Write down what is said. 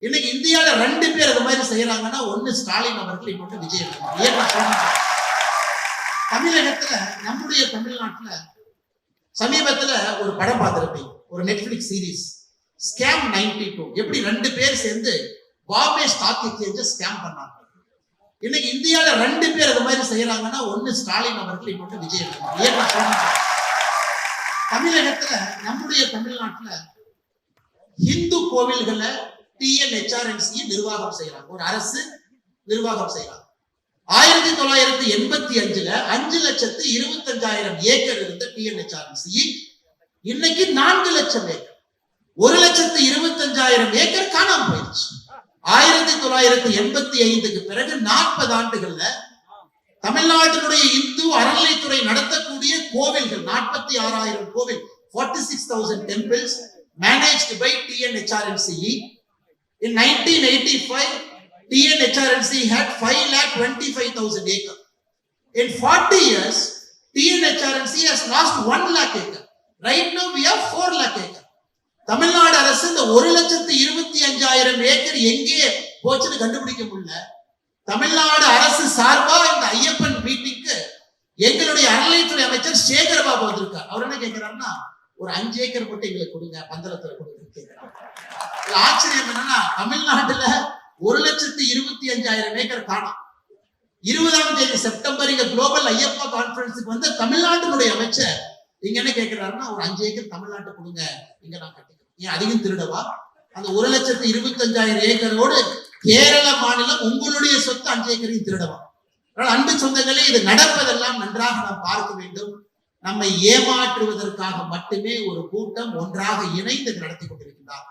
இன்னைக்கு இந்தியால 2 பேர் அது மாதிரி செய்யறாங்கன்னா, ஒண்ணு ஸ்டாலின் அவர்கள், இன்னொன்னு விஜயகாந்த். தமிழகத்துல, நம்முடைய தமிழ்நாட்டுல சமீபத்துல ஒரு படம் பார்த்திருப்பீங்க, ஒரு நெட்ஃபிளிக்ஸ் சீரிஸ் ஸ்கேம் 92. எப்படி 2 பேர் சேர்ந்து பாம்பே ஸ்டாக் எக்ஸ்சேஞ்ச ஸ்கேம் பண்ணாங்க. இன்னைக்கு இந்தியால 2 பேர் அது மாதிரி செய்யறாங்கன்னா, ஒண்ணு ஸ்டாலின் அவர்கள், இன்னொன்னு விஜயகாந்த். தமிழகத்துல, நம்முடைய தமிழ்நாட்டுல இந்து கோவில்களை TNHRNC நிர்வாகம் செய்யறாங்க. ஒரு அரசு நிர்வாகம் செய்யறாங்க. 1985ல 5,25,000 ஏக்கர் இருந்த TNHRNC இன்னைக்கு 4 லட்சம் ஏக்கர், 1,25,000 ஏக்கர் காணாம போயிடுச்சு. 1985க்கு பிறகு 40 ஆண்டுகள்ல தமிழ்நாட்டினுடைய இந்து அறநிலைத்துறை நடத்தக்கூடிய கோவில்கள் 46,000 கோவில், 46,000 temples managed by TNHRNC. In 1985, TNHRNC had 5,25,000 acres. In 40 years, TNHRNC has lost 1 lakh acre. Right now, we have 4 lakh acre. Tamil Nadu அரசு இந்த 1,25,000 ஏக்கர் எங்கே போச்சுன்னு கண்டுபிடிக்க முடியல. தமிழ்நாடு அரசு சார்பா இந்த ஐயப்பன் மீட்டிங்க்கு எங்களுடைய அறநிலைத்துறை அமைச்சர் சேகர் பாபு வந்திருக்கார். அவர் என்ன கேட்கிறாருன்னா, ஒரு 5 ஏக்கர் மட்டும் எங்களுக்கு கொடுங்க, பந்தளத்துல கொடுங்க கேட்கிறாங்க. ஆச்சரியம் என்னன்னா, தமிழ்நாட்டுல 1,25,000 ஏக்கர் காணோம். 20ஆம் தேதி செப்டம்பர் இங்க குளோபல் ஐயப்பா கான்பரன்ஸுக்கு வந்து தமிழ்நாட்டினுடைய அமைச்சர் இங்க என்ன கேட்கிறாருன்னா, ஒரு 5 ஏக்கர் தமிழ்நாட்டு கொடுங்க, இங்க நான் கட்டிக்கிறேன். ஏன் அதிகம் திருடவா? அந்த 1,25,000 ஏக்கரோடு கேரள மாநிலம் உங்களுடைய சொத்து 5 ஏக்கரையும் திருடவா? அன்பு சொந்தங்களே, இது நடப்பதெல்லாம் நன்றாக நாம் பார்க்க வேண்டும். நம்மை ஏமாற்றுவதற்காக மட்டுமே ஒரு கூட்டம் ஒன்றாக இணைந்து நடத்தி கொண்டிருக்கின்றார்.